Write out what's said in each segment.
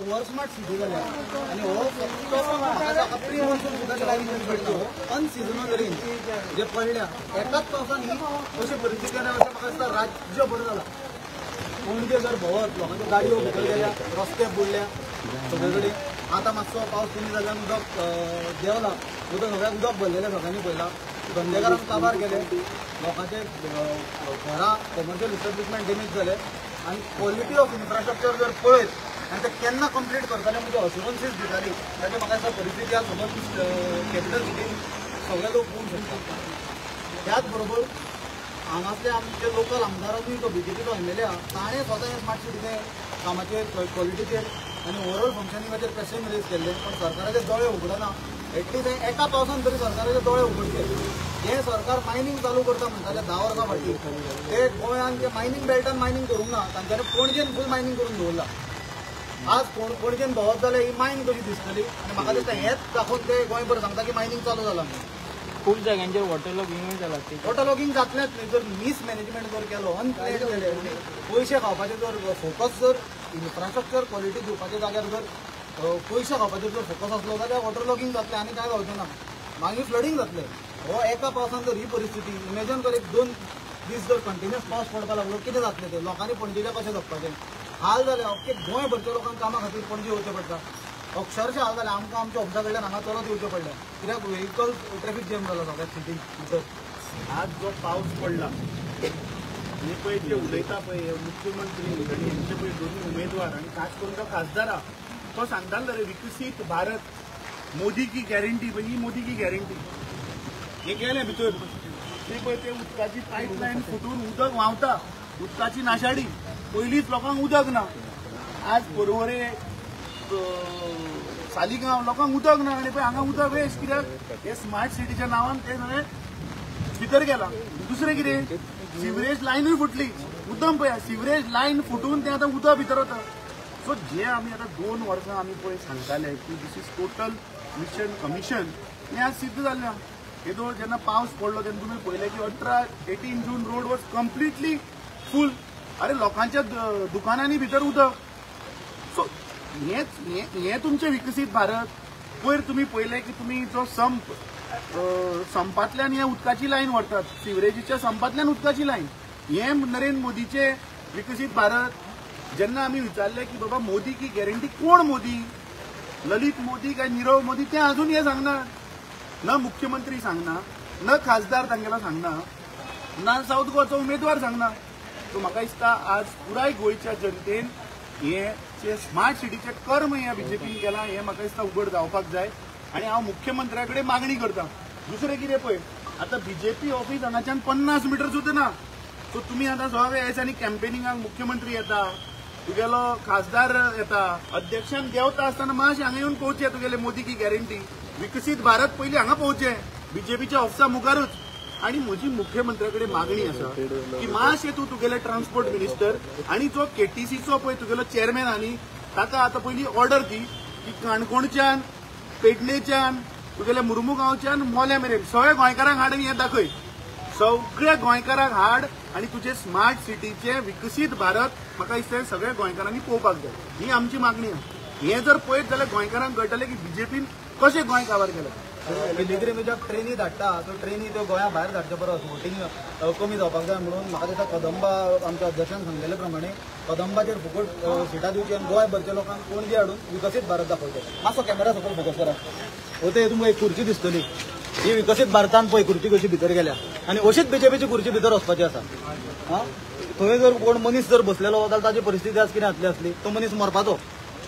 Over smart city जाल्या आणि हो फक्त प्री मॉन्सून सुद्धा लायनीन पडलो अनसिजनल रेन जे पडल्या एकाच पावसांनी अशी परिस्थिती जाल्या अशें म्हाका दिसता राज्य बरो जाला. पणजे जर भोंवत लोकांच्यो गाडयो भितर गेल्या रस्ते बुडल्या सगळे कडेन. आतां मातसो पावस कमी जाल्यान उदक देंवला उदक सगळ्याक उदक भरलेलें सगळ्यांनी पळयलां. धंदेकारांक काबार केले लोकांचे घरां कमर्शियल इस्टॅब्लिशमेंट डॅमेज जाले आनी क्वॉलिटी ऑफ इन्फ्रास्ट्रक्चर जर पळयत आनी ते केन्ना कंप्लीट करताले म्हणजे अशुरन्सीस दिताली ताचे म्हाका दिसता परिस्थिती आज समज कॅपिटल सिटीन सगळे लोक पळोवंक शकता. त्याच बरोबर हांगासले आमचे लोकल आमदारांनी तो BJPचो MLA ताणें स्वता हे स्मार्ट सिटीचे कामाचेर क्वॉलिटीचेर आनी ओवरऑल फंक्शनिंगाचेर क्वेश्चन रेज केल्ले पण सरकाराचे दोळे उगडना. एटलीस्ट एका पावसान तरी सरकाराचे दोळे उगडचे. हे सरकार मायनिंग चालू करता म्हणटाले 10 वर्सां फाटीं ते गोंयान जे मायनिंग बेल्टान मायनिंग करूंक ना तांच्यांनी पणजेन फूल मायनिंग करून दवरला. आज पणजेन भोंवत जाल्यार ही मायन कशी दिसतली आनी म्हाका दिसता हेच दाखोवन ते गोंयभर सांगता की मायनिंग चालू जाला. खूप जाग्यांचेर वॉटर लॉगिंगूय जाला. वॉटर लॉगिंग जातलेंच न्ही जर मिसमॅनेजमेंट जर केलो अनप्लॅन केले पयशे खावपाचे जर फोकस जर इन्फ्रास्ट्रक्चर क्वॉलिटी दिवपाच्या जाग्यार जर पयशे खावपाचेर जर फोकस आसलो जाल्यार वॉटर लॉगिंग जातलें आनी कांय जावचें ना. मागीर फ्लडिंग जातलें. हो एका पावसान जर ही परिस्थिती इमॅजिन कर 1-2 दीस जर कंटिन्युअस पावस पडपाक लागलो कितें जातलें ते लोकांनी पणजेच्या कशें जगपाचें. हाल जाले अख्खे गोंयभरच्या लोकांक कामा खातीर पणजे येवचें पडटा. अक्षरशः हाल जाले आमकां आमच्या ऑफिसा कडल्यान हांगा चलत येवचें पडलें कित्याक व्हेकल ट्रॅफिक जॅम जाला सगळ्या सिटीन भितर. आज जो पावस पडला आनी पळय जे उलयता पळय मुख्यमंत्री आनी हेंचे पळय दोनूय उमेदवार आनी खास करून तो खासदार तो सांगतालो रे विकसीत भारत मोदी की गॅरंटी पळय ही मोदी की गॅरंटी. हे गेले भितर ते पळय ते उदकाची पायपलायन फुटून उदक व्हांवता उदकाची नाशाडी पयलींच लोकांक उदक ना. आज पर्वरे सालिगांव लोकांक उदक ना आनी पळय हांगा उदक वेस्ट कित्याक हे स्मार्ट सिटीच्या नांवान ते सगळे भितर गेला. दुसरें कितें सिवरेज लायनूय फुटली. उदक पळय सिवरेज लायन फुटून ते आतां उदक भितर वता. सो जे आमी आतां 2 वर्सां आमी पळय सांगताले की this is total mission commission हें आज सिद्ध जाल्लें. येदो जेन्ना पावस पडलो तेन्ना तुमी पळयलें की 18 जून रोड वॉज कंप्लिटली फूल. अरे लोकांच्या दुकानांनी भितर उदक. सो हें तुमचें विकसीत भारत. पयर तुमी पळयलें की तुमी जो संपांतल्यान हे उदकाची लायन व्हरतात सिवरेजीच्या संपांतल्यान उदकाची लायन. हे नरेंद्र मोदीचे विकसीत भारत. जेन्ना आमी विचारलें की बाबा मोदी की गॅरंटी कोण मोदी ललित मोदी काय नीरव मोदी ते अजून हे सांगना. न मुख्यमंत्री सांगना न खासदार तांगेलो सांगना ना साऊथ गोवाचो उमेदवार सांगना. सो म्हाका दिसता आज पुराय गोंयच्या जनतेन हे स्मार्ट सिटीचे कर्म ह्या BJPन केला हे म्हाका दिसता उघड जावपाक जाय आनी हांव मुख्यमंत्र्या कडेन मागणी करता. दुसरें कितें पळय आतां BJP ऑफीस हांगाच्यान 50 मिटर सुद्दां ना. सो तुमी आतां सगळे दिसांनी कॅम्पेनिंगाक मुख्यमंत्री येता तुगेलो खासदार येता अध्यक्षान देंवता आसतना मातशें हांगा येवन पळोवचें तुगेले मोदी की गॅरंटी विकसीत भारत पयलीं हांगा पळोवचें BJPच्या ऑफिसा मुखारूच. आनी म्हजी मुख्यमंत्र्या कडेन मागणी आसा की मातशें तूं तुगेले ट्रान्सपोर्ट मिनिस्टर आनी जो KTCचो पळय तुगेलो चेअरमॅन आनी ताका आतां पयलीं ऑर्डर दी की काणकोणच्यान पेडणेच्यान तुगेले मुर्मुगांवच्यान मोल्या मेरेन सगळ्या गोंयकारांक हाड आनी हें दाखय. सगळ्या गोंयकारांक हाड आनी तुजे स्मार्ट सिटीचे विकसीत भारत म्हाका दिसता सगळ्या गोंयकारांनी पळोवपाक जाय. ही आमची मागणी आसा. हें जर पळयत जाल्यार गोंयकारांक कळटलें की BJPन कशें गोंय काबार केलें. पिलिग्रिमेजाक ट्रेनी धाडटा त्यो ट्रेनी त्यो गोंया भायर धाडचे परस वोटींग कमी जावपाक जाय म्हणून म्हाका दिसता कदंबा आमच्या अध्यक्षान सांगलेले प्रमाणे कदंबाचेर फुकट सिटां दिवची आनी गोंयभरच्या लोकांक पणजे हाडून विकसीत भारत दाखोवचे. मातसो कॅमेरा सकयल फोकस करा. हो ते तुमकां एक खुर्ची दिसतली ही विकसीत भारतान पळय खुर्ची कशी भितर गेल्या आनी अशीच BJPची खुर्ची भितर वचपाची आसा. थंय जर कोण मनीस जर बसलेलो जाल्यार ताची परिस्थिती आज कितें जातली आसली तो मनीस मरपाचो.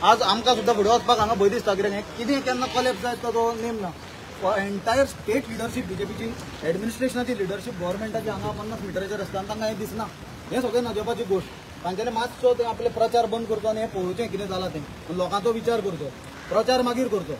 आज आमकां सुद्दां फुडें वचपाक हांगा भंय दिसता कित्याक हें कितें केन्ना कॉलेप्स जायत तो नेम ना. एंटायर स्टेट लिडरशीप BJPची एडमिनिस्ट्रेशनाची लिडरशीप गव्हर्मेंटाची हांगा 50 मिटराचेर आसता आनी तांकां हें दिसना. हें सगळें नजपाची गोश्ट. तांच्यानी मातसो आपले प्रचार बंद करचो आनी हें पळोवचें कितें जालां तें लोकांचो विचार करचो प्रचार मागीर करचो.